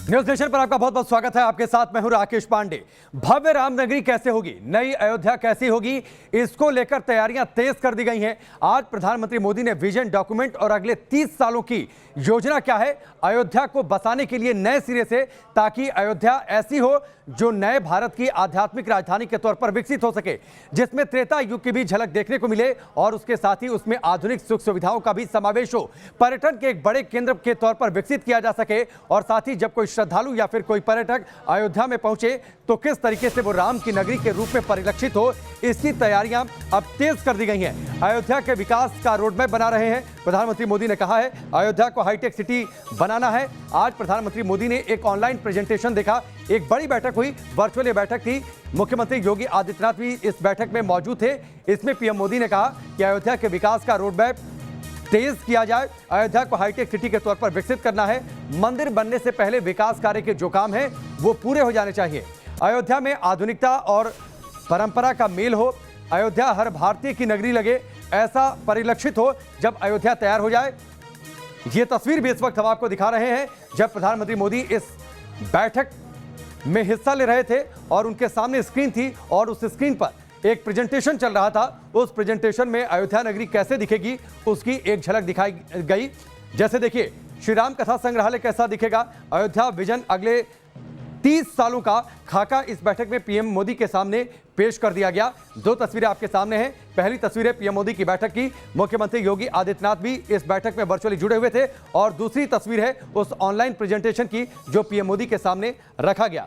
News nation पर आपका बहुत बहुत स्वागत है। आपके साथ मैं हूं राकेश पांडे। भव्य रामनगरी कैसे होगी, नई अयोध्या कैसी होगी, इसको लेकर तैयारियां तेज कर दी गई हैं। आज प्रधानमंत्री मोदी ने विजन डॉक्यूमेंट और अगले 30 सालों की योजना क्या है अयोध्या को बसाने के लिए नए सिरे से, ताकि अयोध्या ऐसी हो जो नए भारत की आध्यात्मिक राजधानी के तौर पर विकसित हो सके, जिसमें त्रेता युग की भी झलक देखने को मिले और उसके साथ ही उसमें आधुनिक सुख सुविधाओं का भी समावेश हो, पर्यटन के एक बड़े केंद्र के तौर पर विकसित किया जा सके। और साथ ही जब कोई श्रद्धालु या फिर कोई पर्यटक अयोध्या में पहुंचे तो किस तरीके से वो राम की नगरी के रूप में परिलक्षित हो, इसकी तैयारियां अब तेज कर दी गई हैं। अयोध्या के विकास का रोडमैप बना रहे हैं। प्रधानमंत्री मोदी ने कहा है अयोध्या को हाईटेक सिटी बनाना है। आज प्रधानमंत्री मोदी ने एक ऑनलाइन प्रेजेंटेशन देखा, एक बड़ी बैठक हुई, वर्चुअल बैठक थी। मुख्यमंत्री योगी आदित्यनाथ भी इस बैठक में मौजूद थे। इसमें पीएम मोदी ने कहा कि अयोध्या के विकास का रोडमैप तेज किया जाए, अयोध्या को हाईटेक सिटी के तौर पर विकसित करना है। मंदिर बनने से पहले विकास कार्य के जो काम है वो पूरे हो जाने चाहिए। अयोध्या में आधुनिकता और परंपरा का मेल हो, अयोध्या हर भारतीय की नगरी लगे, ऐसा परिलक्षित हो जब अयोध्या तैयार हो जाए। ये तस्वीर भी इस वक्त हम आपको दिखा रहे हैं जब प्रधानमंत्री मोदी इस बैठक में हिस्सा ले रहे थे और उनके सामने स्क्रीन थी और उस स्क्रीन पर एक प्रेजेंटेशन चल रहा था। उस प्रेजेंटेशन में अयोध्या नगरी कैसे दिखेगी उसकी एक झलक दिखाई गई। जैसे देखिए, श्री राम कथा संग्रहालय कैसा दिखेगा, अयोध्या विजन अगले 30 सालों का खाका इस बैठक में पीएम मोदी के सामने पेश कर दिया गया। दो तस्वीरें आपके सामने हैं। पहली तस्वीर है पीएम मोदी की बैठक की, मुख्यमंत्री योगी आदित्यनाथ भी इस बैठक में वर्चुअली जुड़े हुए थे, और दूसरी तस्वीर है उस ऑनलाइन प्रेजेंटेशन की जो पीएम मोदी के सामने रखा गया।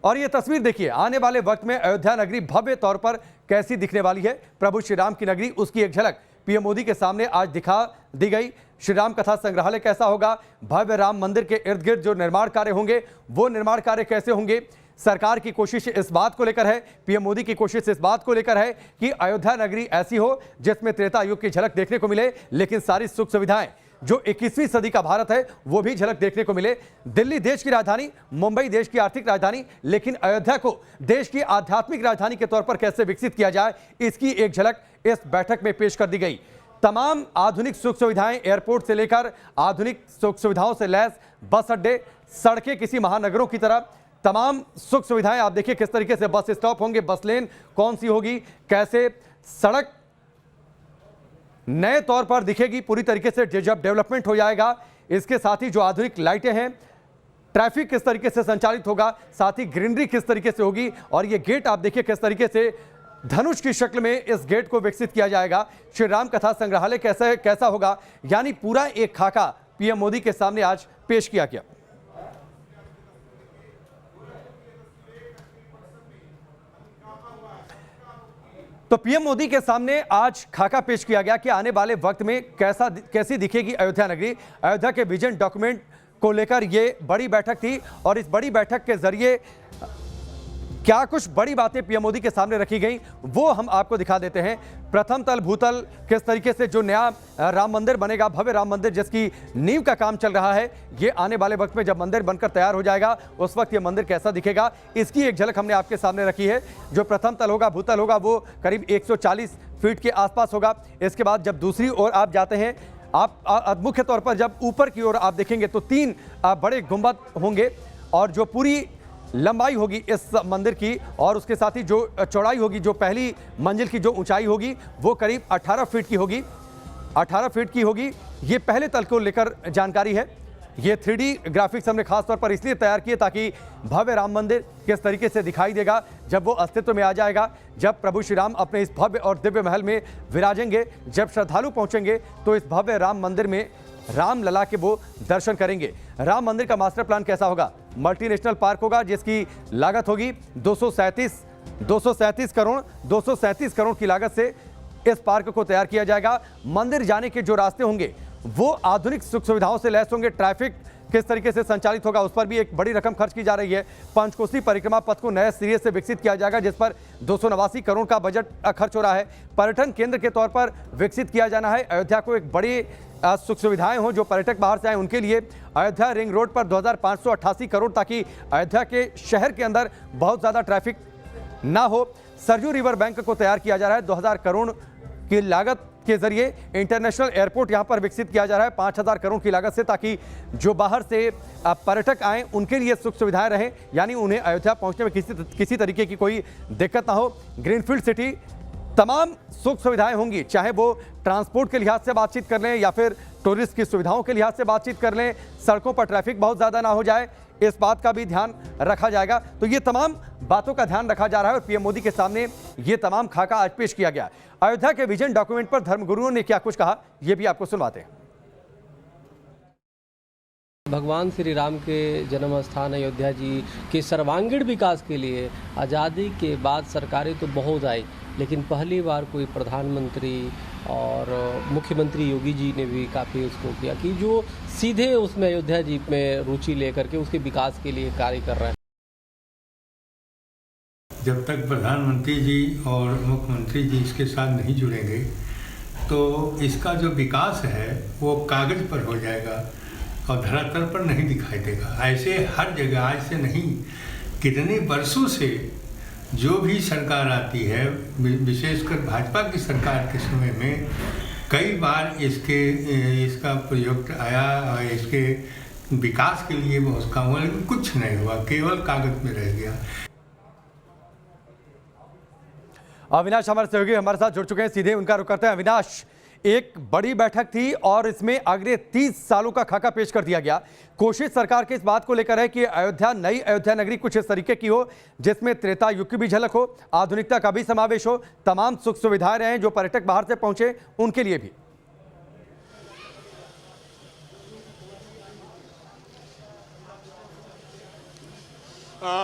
और ये तस्वीर देखिए, आने वाले वक्त में अयोध्या नगरी भव्य तौर पर कैसी दिखने वाली है। प्रभु श्री राम की नगरी, उसकी एक झलक पीएम मोदी के सामने आज दिखा दी गई। श्री राम कथा संग्रहालय कैसा होगा, भव्य राम मंदिर के इर्द गिर्द जो निर्माण कार्य होंगे वो निर्माण कार्य कैसे होंगे। सरकार की कोशिश इस बात को लेकर है, पीएम मोदी की कोशिश इस बात को लेकर है कि अयोध्या नगरी ऐसी हो जिसमें त्रेता युग की झलक देखने को मिले, लेकिन सारी सुख सुविधाएं जो 21वीं सदी का भारत है वो भी झलक देखने को मिले। दिल्ली देश की राजधानी, मुंबई देश की आर्थिक राजधानी, लेकिन अयोध्या को देश की आध्यात्मिक राजधानी के तौर पर कैसे विकसित किया जाए, इसकी एक झलक इस बैठक में पेश कर दी गई। तमाम आधुनिक सुख सुविधाएं, एयरपोर्ट से लेकर आधुनिक सुख सुविधाओं से लैस बस अड्डे, सड़कें किसी महानगरों की तरह, तमाम सुख सुविधाएं। आप देखिए किस तरीके से बस स्टॉप होंगे, बस लेन कौन सी होगी, कैसे सड़क नए तौर पर दिखेगी पूरी तरीके से जब डेवलपमेंट हो जाएगा। इसके साथ ही जो आधुनिक लाइटें हैं, ट्रैफिक किस तरीके से संचालित होगा, साथ ही ग्रीनरी किस तरीके से होगी, और ये गेट आप देखिए किस तरीके से धनुष की शक्ल में इस गेट को विकसित किया जाएगा। श्री राम कथा संग्रहालय कैसा होगा, यानी पूरा एक खाका पीएम मोदी के सामने आज पेश किया गया। तो पीएम मोदी के सामने आज खाका पेश किया गया कि आने वाले वक्त में कैसी दिखेगी अयोध्या नगरी। अयोध्या के विजन डॉक्यूमेंट को लेकर ये बड़ी बैठक थी और इस बड़ी बैठक के जरिए क्या कुछ बड़ी बातें पीएम मोदी के सामने रखी गई वो हम आपको दिखा देते हैं। प्रथम तल भूतल किस तरीके से जो नया राम मंदिर बनेगा, भव्य राम मंदिर जिसकी नींव का काम चल रहा है, ये आने वाले वक्त में जब मंदिर बनकर तैयार हो जाएगा उस वक्त ये मंदिर कैसा दिखेगा, इसकी एक झलक हमने आपके सामने रखी है। जो प्रथम तल होगा, भूतल होगा, वो करीब 140 फीट के आसपास होगा। इसके बाद जब दूसरी ओर आप जाते हैं, आप मुख्य तौर पर जब ऊपर की ओर आप देखेंगे तो 3 बड़े गुंबद होंगे, और जो पूरी लंबाई होगी इस मंदिर की और उसके साथ ही जो चौड़ाई होगी, जो पहली मंजिल की जो ऊंचाई होगी वो करीब 18 फीट की होगी। 18 फीट की होगी। ये पहले तल को लेकर जानकारी है। ये 3D ग्राफिक्स हमने खास तौर पर इसलिए तैयार किए ताकि भव्य राम मंदिर किस तरीके से दिखाई देगा जब वो अस्तित्व में आ जाएगा, जब प्रभु श्री राम अपने इस भव्य और दिव्य महल में विराजेंगे, जब श्रद्धालु पहुंचेंगे तो इस भव्य राम मंदिर में राम लला के वो दर्शन करेंगे। राम मंदिर का मास्टर प्लान कैसा होगा, मल्टीनेशनल पार्क होगा जिसकी लागत होगी 237 करोड़ की लागत से इस पार्क को तैयार किया जाएगा। मंदिर जाने के जो रास्ते होंगे वो आधुनिक सुख सुविधाओं से लैस होंगे। ट्रैफिक किस तरीके से संचालित होगा उस पर भी एक बड़ी रकम खर्च की जा रही है। पंचकोसी परिक्रमा पथ को नए सिरे से विकसित किया जाएगा जिस पर 289 करोड़ का बजट खर्च हो रहा है। पर्यटन केंद्र के तौर पर विकसित किया जाना है। अयोध्या को एक बड़ी सुख सुविधाएं हों जो पर्यटक बाहर से आए उनके लिए। अयोध्या रिंग रोड पर 2588 करोड़ ताकि अयोध्या के शहर के अंदर बहुत ज़्यादा ट्रैफिक ना हो। सरयू रिवर बैंक को तैयार किया जा रहा है। 2000 करोड़ की लागत के जरिए इंटरनेशनल एयरपोर्ट यहां पर विकसित किया जा रहा है 5000 करोड़ की लागत से, ताकि जो बाहर से पर्यटक आए उनके लिए सुख सुविधाएं रहें, यानी उन्हें अयोध्या पहुंचने में किसी तरीके की कोई दिक्कत ना हो। ग्रीनफील्ड सिटी तमाम सुख सुविधाएं होंगी, चाहे वो ट्रांसपोर्ट के लिहाज से बातचीत कर लें या फिर टूरिस्ट की सुविधाओं के लिहाज से बातचीत कर लें, सड़कों पर ट्रैफिक बहुत ज़्यादा ना हो जाए, इस बात का भी ध्यान रखा जाएगा। तो ये तमाम बातों का ध्यान रखा जा रहा है और पीएम मोदी के सामने ये तमाम खाका आज पेश किया गया। अयोध्या के विजन डॉक्यूमेंट पर धर्मगुरुओं ने क्या कुछ कहा, ये भी आपको सुनवाते हैं। भगवान श्री राम के जन्म स्थान अयोध्या जी के सर्वांगीण विकास के लिए आज़ादी के बाद सरकारें तो बहुत आई, लेकिन पहली बार कोई प्रधानमंत्री और मुख्यमंत्री योगी जी ने भी काफ़ी उसको किया कि जो सीधे उसमें अयोध्या जी में रुचि लेकर के उसके विकास के लिए कार्य कर रहे हैं। जब तक प्रधानमंत्री जी और मुख्यमंत्री जी इसके साथ नहीं जुड़ेंगे तो इसका जो विकास है वो कागज पर हो जाएगा और धरातल पर नहीं दिखाई देगा। ऐसे हर जगह आज से नहीं, कितने वर्षों से जो भी सरकार आती है, विशेषकर भाजपा की सरकार के समय में कई बार इसका प्रयोग आया और इसके विकास के लिए बहुत काम हुआ, लेकिन कुछ नहीं हुआ, केवल कागज में रह गया। अविनाश हमारे सहयोगी हमारे साथ जुड़ चुके हैं, सीधे उनका रुख करते हैं। अविनाश, एक बड़ी बैठक थी और इसमें अगले 30 सालों का खाका पेश कर दिया गया। कोशिश सरकार के इस बात को लेकर है कि अयोध्या, नई अयोध्या नगरी कुछ इस तरीके की हो जिसमें त्रेता युग की भी झलक हो, आधुनिकता का भी समावेश हो, तमाम सुख सुविधाएं रहें, जो पर्यटक बाहर से पहुंचे उनके लिए भी।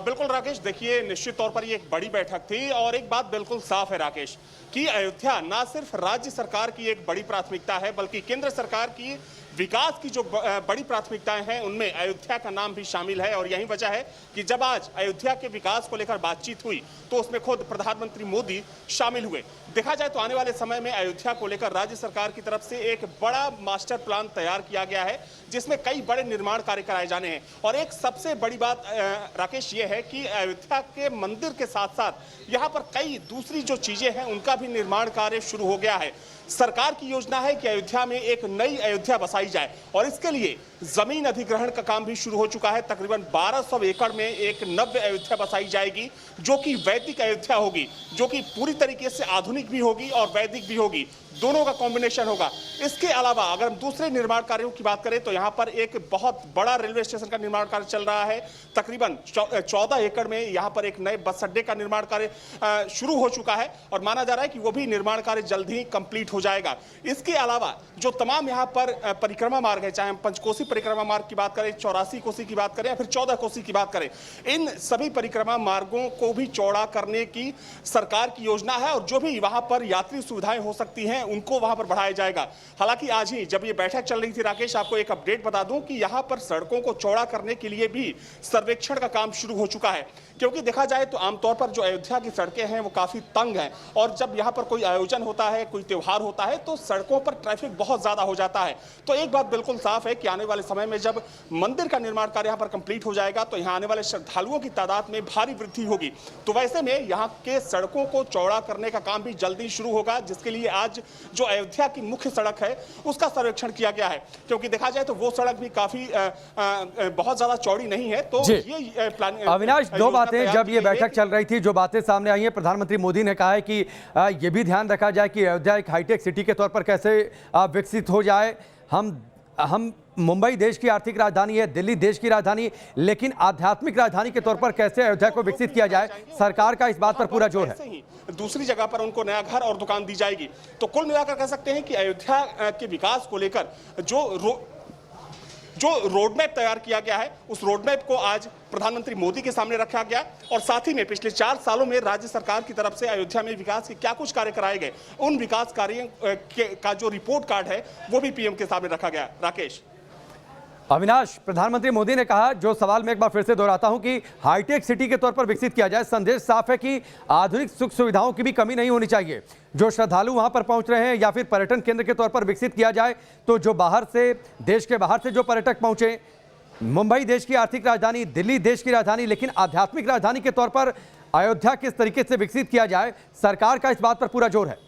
बिल्कुल राकेश, देखिए निश्चित तौर पर ये एक बड़ी बैठक थी और एक बात बिल्कुल साफ है राकेश कि अयोध्या ना सिर्फ राज्य सरकार की एक बड़ी प्राथमिकता है बल्कि केंद्र सरकार की विकास की जो बड़ी प्राथमिकताएं हैं उनमें अयोध्या का नाम भी शामिल है। और यही वजह है कि जब आज अयोध्या के विकास को लेकर बातचीत हुई तो उसमें खुद प्रधानमंत्री मोदी शामिल हुए। देखा जाए तो आने वाले समय में अयोध्या को लेकर राज्य सरकार की तरफ से एक बड़ा मास्टर प्लान तैयार किया गया है जिसमें कई बड़े निर्माण कार्य कराए जाने हैं। और एक सबसे बड़ी बात राकेश ये है कि अयोध्या के मंदिर के साथ साथ यहाँ पर कई दूसरी जो चीजें हैं उनका भी निर्माण कार्य शुरू हो गया है। सरकार की योजना है कि अयोध्या में एक नई अयोध्या बसाई जाए और इसके लिए जमीन अधिग्रहण का काम भी शुरू हो चुका है। तकरीबन 1200 एकड़ में एक नव्य अयोध्या बसाई जाएगी जो कि वैदिक अयोध्या होगी, जो कि पूरी तरीके से आधुनिक भी होगी और वैदिक भी होगी, दोनों का कॉम्बिनेशन होगा। इसके अलावा अगर हम दूसरे निर्माण कार्यों की बात करें तो यहाँ पर एक बहुत बड़ा रेलवे स्टेशन का निर्माण कार्य चल रहा है। तकरीबन 14 एकड़ में यहाँ पर एक नए बस अड्डे का निर्माण कार्य शुरू हो चुका है और माना जा रहा है कि वो भी निर्माण कार्य जल्द ही कंप्लीट हो जाएगा। इसके अलावा जो तमाम यहाँ पर परिक्रमा मार्ग है, चाहे हम पंचकोसी परिक्रमा मार्ग की बात करें, 84 कोसी की बात करें या फिर 14 कोसी की बात करें, इन सभी परिक्रमा मार्गों को भी चौड़ा करने की सरकार की योजना है और जो भी वहां पर यात्री सुविधाएं हो सकती हैं उनको वहां पर बढ़ाया जाएगा। हालांकि आज ही जब ये बैठक चल रही थी राकेश, आपको एक अपडेट बता दूं कि यहां पर सड़कों को चौड़ा करने के लिए भी सर्वेक्षण का काम शुरू हो चुका है, क्योंकि देखा जाए तो आमतौर पर जो अयोध्या की सड़कें हैं वो काफी तंग हैं और जब यहाँ पर कोई आयोजन होता है, कोई त्योहार होता है तो सड़कों पर ट्रैफिक बहुत ज्यादा हो जाता है। तो एक बात बिल्कुल साफ है कि आने वाले समय में जब मंदिर का निर्माण कार्य यहाँ पर कंप्लीट हो जाएगा तो यहाँ आने वाले श्रद्धालुओं की तादाद में भारी वृद्धि होगी। तो वैसे में यहाँ के सड़कों को चौड़ा करने का काम भी जल्दी शुरू होगा, जिसके लिए आज जो अयोध्या की मुख्य सड़क है उसका सर्वेक्षण किया गया है, क्योंकि देखा जाए तो वो सड़क भी काफी बहुत ज्यादा चौड़ी नहीं है। तो ये प्लान। अविनाश, दो बातें जब ये बैठक चल रही थी, जो बातें सामने आई हैं, प्रधानमंत्री मोदी ने कहा है कि ये भी ध्यान रखा जाए कि अयोध्या एक हाईटेक सिटी के तौर पर कैसे विकसित हो जाए। हम मुंबई देश की आर्थिक राजधानी है, दिल्ली देश की राजधानी, लेकिन आध्यात्मिक राजधानी के तौर पर कैसे अयोध्या को विकसित किया जाए, सरकार का इस बात पर पूरा जोर है। दूसरी जगह पर उनको नया घर और दुकान दी जाएगी। तो कुल मिलाकर कह सकते हैं कि अयोध्या के विकास को लेकर जो रोडमैप तैयार किया गया है उस रोडमैप को आज प्रधानमंत्री मोदी के सामने रखा गया और साथ ही में पिछले 4 सालों में राज्य सरकार की तरफ से अयोध्या में विकास के क्या कुछ कार्य कराए गए, उन विकास कार्यों का जो रिपोर्ट कार्ड है वो भी पीएम के सामने रखा गया। राकेश। अविनाश, प्रधानमंत्री मोदी ने कहा, जो सवाल मैं एक बार फिर से दोहराता हूं, कि हाईटेक सिटी के तौर पर विकसित किया जाए। संदेश साफ है कि आधुनिक सुख सुविधाओं की भी कमी नहीं होनी चाहिए। जो श्रद्धालु वहां पर पहुंच रहे हैं या फिर पर्यटन केंद्र के तौर पर विकसित किया जाए तो जो बाहर से, देश के बाहर से जो पर्यटक पहुंचे, मुंबई देश की आर्थिक राजधानी, दिल्ली देश की राजधानी, लेकिन आध्यात्मिक राजधानी के तौर पर अयोध्या किस तरीके से विकसित किया जाए, सरकार का इस बात पर पूरा जोर है।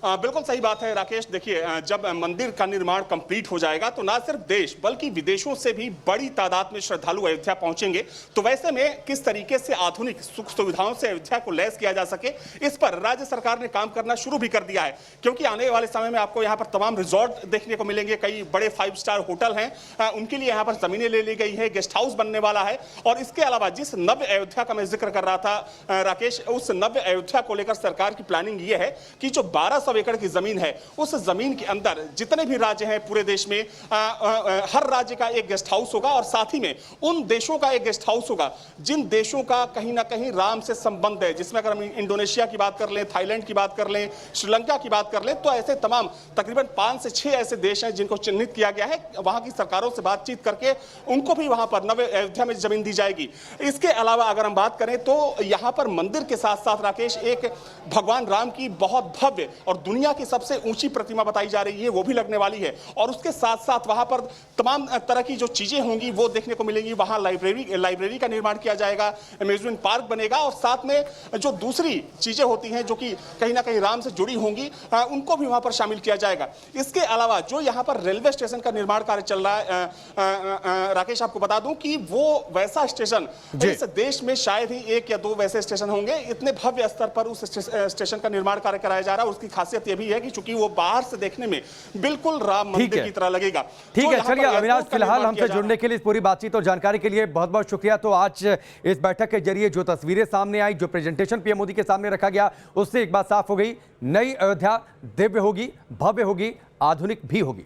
बिल्कुल सही बात है राकेश। देखिए, जब मंदिर का निर्माण कंप्लीट हो जाएगा तो ना सिर्फ देश बल्कि विदेशों से भी बड़ी तादाद में श्रद्धालु अयोध्या पहुंचेंगे। तो वैसे में किस तरीके से आधुनिक सुख सुविधाओं से अयोध्या को लैस किया जा सके, इस पर राज्य सरकार ने काम करना शुरू भी कर दिया है। क्योंकि आने वाले समय में आपको यहाँ पर तमाम रिजॉर्ट देखने को मिलेंगे, कई बड़े 5 स्टार होटल हैं, उनके लिए यहाँ पर जमीनें ले ली गई है, गेस्ट हाउस बनने वाला है। और इसके अलावा जिस नव्य अयोध्या का मैं जिक्र कर रहा था राकेश, उस नव्य अयोध्या को लेकर सरकार की प्लानिंग ये है कि जो 1200 एकड़ की जमीन है, उस जमीन के अंदर जितने भी राज्य हैं पूरे देश में, हर राज्य का एक गेस्ट हाउस होगा और साथ ही में उन देशों का एक गेस्ट हाउस होगा जिन देशों का कहीं ना कहीं राम से संबंध है। जिसमें अगर हम इंडोनेशिया की बात कर लें, थाईलैंड की बात कर लें, श्रीलंका की बात कर लें, तो ऐसे तमाम तकरीबन 5 से 6 ऐसे देश हैं जिनको चिन्हित किया गया है। वहां की सरकारों से बातचीत करके उनको भी वहां पर नव्य अयोध्या में जमीन दी जाएगी। इसके अलावा अगर हम बात करें तो यहां पर मंदिर के साथ साथ राकेश एक भगवान राम की बहुत भव्य और दुनिया की सबसे ऊंची प्रतिमा बताई जा रही है, वो भी लगने वाली है। और उसके साथ साथ वहां पर तमाम तरह की जो चीजें होंगी वो देखने को मिलेंगी। वहां लाइब्रेरी का निर्माण किया जाएगा, अम्यूजमेंट पार्क बनेगा और साथ में जो दूसरी चीजें होती हैं जो कि कहीं ना कहीं राम से जुड़ी होंगी, उनको भी वहां पर शामिल किया जाएगा। इसके अलावा जो यहां पर रेलवे स्टेशन का निर्माण कार्य चल रहा है राकेश, आपको बता दूं कि वो वैसा स्टेशन इस देश में शायद ही 1 या 2 वैसे स्टेशन होंगे। इतने भव्य स्तर पर उस स्टेशन का निर्माण कार्य कराया जा रहा है। उसकी खासियत यह भी है कि चूंकि वो बाहर से देखने में बिल्कुल राम मंदिर की तरह लगेगा। ठीक है, चलिए अविनाश, फिलहाल हमसे जुड़ने के लिए, इस पूरी बातचीत और जानकारी के लिए बहुत बहुत शुक्रिया। तो आज इस बैठक के जरिए जो तस्वीरें सामने आई, जो प्रेजेंटेशन पीएम मोदी के सामने रखा गया, उससे एक बात साफ हो गई, नई अयोध्या दिव्य होगी, भव्य होगी, आधुनिक भी होगी।